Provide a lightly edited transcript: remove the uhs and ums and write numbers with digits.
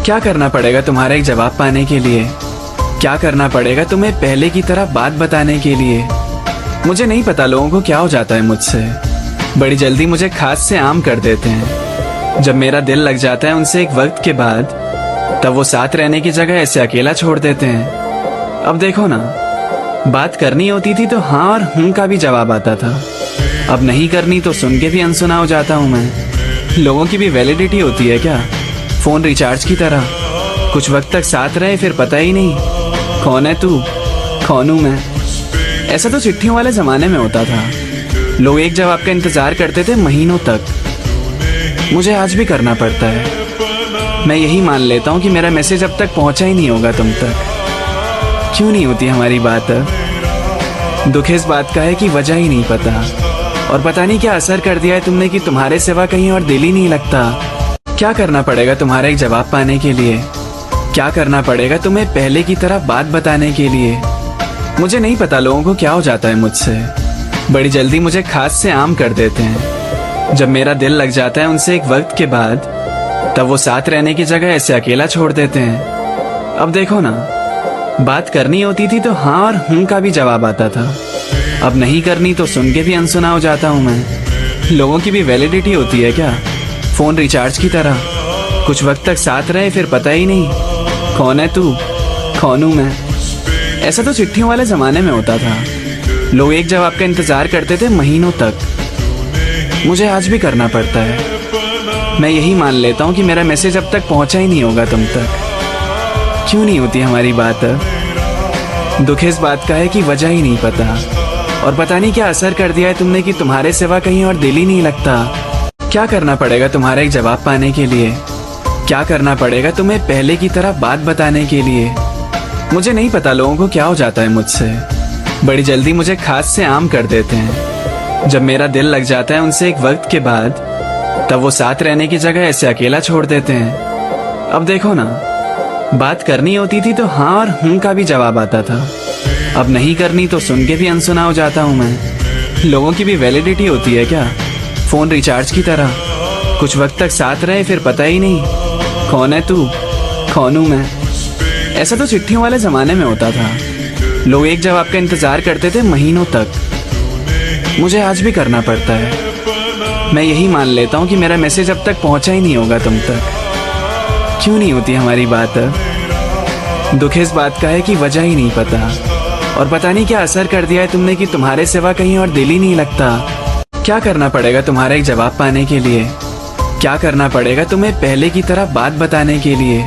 क्या करना पड़ेगा तुम्हारा एक जवाब पाने के लिए? क्या करना पड़ेगा तुम्हें पहले की तरह बात बताने के लिए? मुझे नहीं पता लोगों को क्या हो जाता है मुझसे, बड़ी जल्दी मुझे खास से आम कर देते हैं। जब मेरा दिल लग जाता है उनसे एक वक्त के बाद, तब वो साथ रहने की जगह ऐसे अकेला छोड़ देते हैं। अब देखो ना, बात करनी होती थी तो हाँ और हूं का भी जवाब आता था। अब नहीं करनी तो सुन के भी अनसुना हो जाता हूं मैं। लोगों की भी वैलिडिटी होती है क्या, फोन रिचार्ज की तरह? कुछ वक्त तक साथ रहे फिर पता ही नहीं कौन है तू, कौन हूं मैं। ऐसा तो चिट्ठियों वाले जमाने में होता था, लोग एक जवाब का इंतजार करते थे महीनों तक। मुझे आज भी करना पड़ता है। मैं यही मान लेता हूँ कि मेरा मैसेज अब तक पहुंचा ही नहीं होगा तुम तक। क्यों नहीं होती हमारी बात अब? दुख इस बात का है कि वजह ही नहीं पता, और पता नहीं क्या असर कर दिया है तुमने कि तुम्हारे सिवा कहीं और दिल ही नहीं लगता। क्या करना पड़ेगा तुम्हारा एक जवाब पाने के लिए? क्या करना पड़ेगा तुम्हें पहले की तरह बात बताने के लिए? मुझे नहीं पता लोगों को क्या हो जाता है मुझसे, बड़ी जल्दी मुझे खास से आम कर देते हैं। जब मेरा दिल लग जाता है उनसे एक वक्त के बाद, तब वो साथ रहने की जगह ऐसे अकेला छोड़ देते हैं। अब देखो ना, बात करनी होती थी तो हाँ और हूं का भी जवाब आता था। अब नहीं करनी तो सुन के भी अनसुना हो जाता हूं मैं। लोगों की भी वैलिडिटी होती है क्या, फोन रिचार्ज की तरह? कुछ वक्त तक साथ रहे फिर पता ही नहीं कौन है तू, कौन हूं मैं। ऐसा तो चिट्ठियों वाले जमाने में होता था, लोग एक जवाब का इंतजार करते थे महीनों तक। मुझे आज भी करना पड़ता है। मैं यही मान लेता हूँ कि मेरा मैसेज अब तक पहुंचा ही नहीं होगा तुम तक। क्यों नहीं होती हमारी बात अब? दुख इस बात का है कि वजह ही नहीं पता, और पता नहीं क्या असर कर दिया है तुमने कि तुम्हारे सिवा कहीं और दिल ही नहीं लगता। क्या करना पड़ेगा तुम्हारा एक जवाब पाने के लिए? क्या करना पड़ेगा तुम्हें पहले की तरह बात बताने के लिए? मुझे नहीं पता लोगों को क्या हो जाता है मुझसे, बड़ी जल्दी मुझे खास से आम कर देते हैं। जब मेरा दिल लग जाता है उनसे एक वक्त के बाद, तब वो साथ रहने की जगह ऐसे अकेला छोड़ देते हैं। अब देखो ना, बात करनी होती थी तो हाँ और हूं का भी जवाब आता था। अब नहीं करनी तो सुन के भी अनसुना हो जाता हूं मैं। लोगों की भी वैलिडिटी होती है क्या, फोन रिचार्ज की तरह? कुछ वक्त तक साथ रहे फिर पता ही नहीं कौन है तू, कौन हूं मैं। ऐसा तो चिट्ठियों वाले जमाने में होता था, लोग एक जवाब का इंतजार करते थे महीनों तक। मुझे आज भी करना पड़ता है। मैं यही मान लेता हूँ कि मेरा मैसेज अब तक पहुंचा ही नहीं होगा तुम तक। क्यों नहीं होती हमारी बात अब? दुख इस बात का है कि वजह ही नहीं पता, और पता नहीं क्या असर कर दिया है तुमने कि तुम्हारे सिवा कहीं और दिल ही नहीं लगता। क्या करना पड़ेगा तुम्हारा एक जवाब पाने के लिए? क्या करना पड़ेगा तुम्हें पहले की तरह बात बताने के लिए?